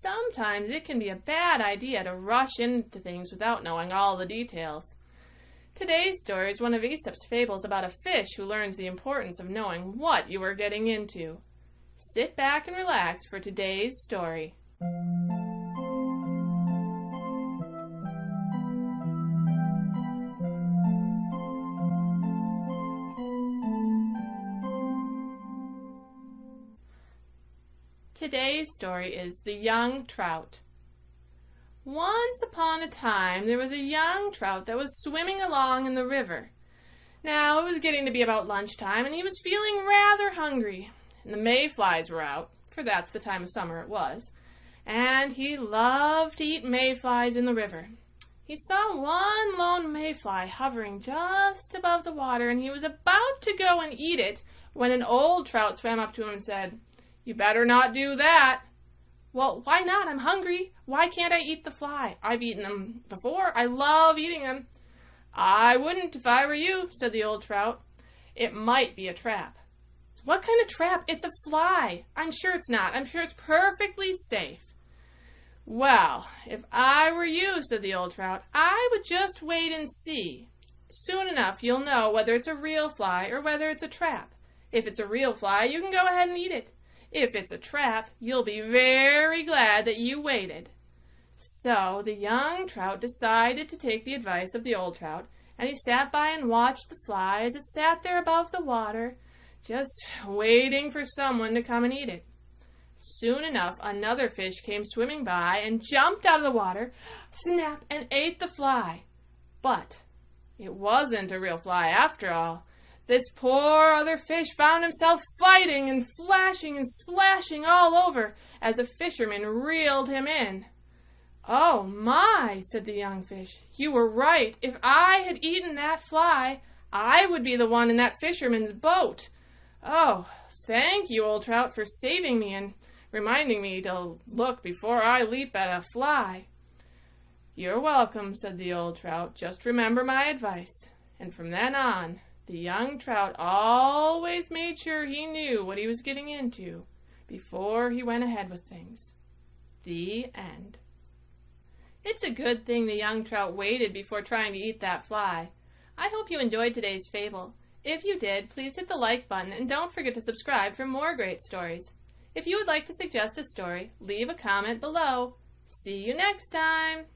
sometimes it can be a bad idea to rush into things without knowing all the details. Today's story is one of Aesop's fables about a fish who learns the importance of knowing what you are getting into. Sit back and relax for today's story. Today's story is The Young Trout. Once upon a time, there was a young trout that was swimming along in the river. Now, it was getting to be about lunchtime, and he was feeling rather hungry. And the mayflies were out, for that's the time of summer it was, and he loved to eat mayflies in the river. He saw one lone mayfly hovering just above the water, and he was about to go and eat it when an old trout swam up to him and said, "You better not do that." "Well, why not? I'm hungry. Why can't I eat the fly? I've eaten them before. I love eating them." "I wouldn't if I were you," said the old trout. "It might be a trap." "What kind of trap? It's a fly." "I'm sure it's not. I'm sure it's perfectly safe." "Well, if I were you," said the old trout, "I would just wait and see. Soon enough you'll know whether it's a real fly or whether it's a trap. If it's a real fly, you can go ahead and eat it. If it's a trap, you'll be very glad that you waited." So the young trout decided to take the advice of the old trout, and he sat by and watched the fly as it sat there above the water, just waiting for someone to come and eat it. Soon enough, another fish came swimming by and jumped out of the water, snapped, and ate the fly. But it wasn't a real fly after all. This poor other fish found himself fighting and flashing and splashing all over as the fisherman reeled him in. "Oh my," said the young fish, "you were right. If I had eaten that fly, I would be the one in that fisherman's boat. Oh, thank you, old trout, for saving me and reminding me to look before I leap at a fly." "You're welcome," said the old trout. "Just remember my advice." And from then on, the young trout always made sure he knew what he was getting into before he went ahead with things. The end. It's a good thing the young trout waited before trying to eat that fly. I hope you enjoyed today's fable. If you did, please hit the like button and don't forget to subscribe for more great stories. If you would like to suggest a story, leave a comment below. See you next time!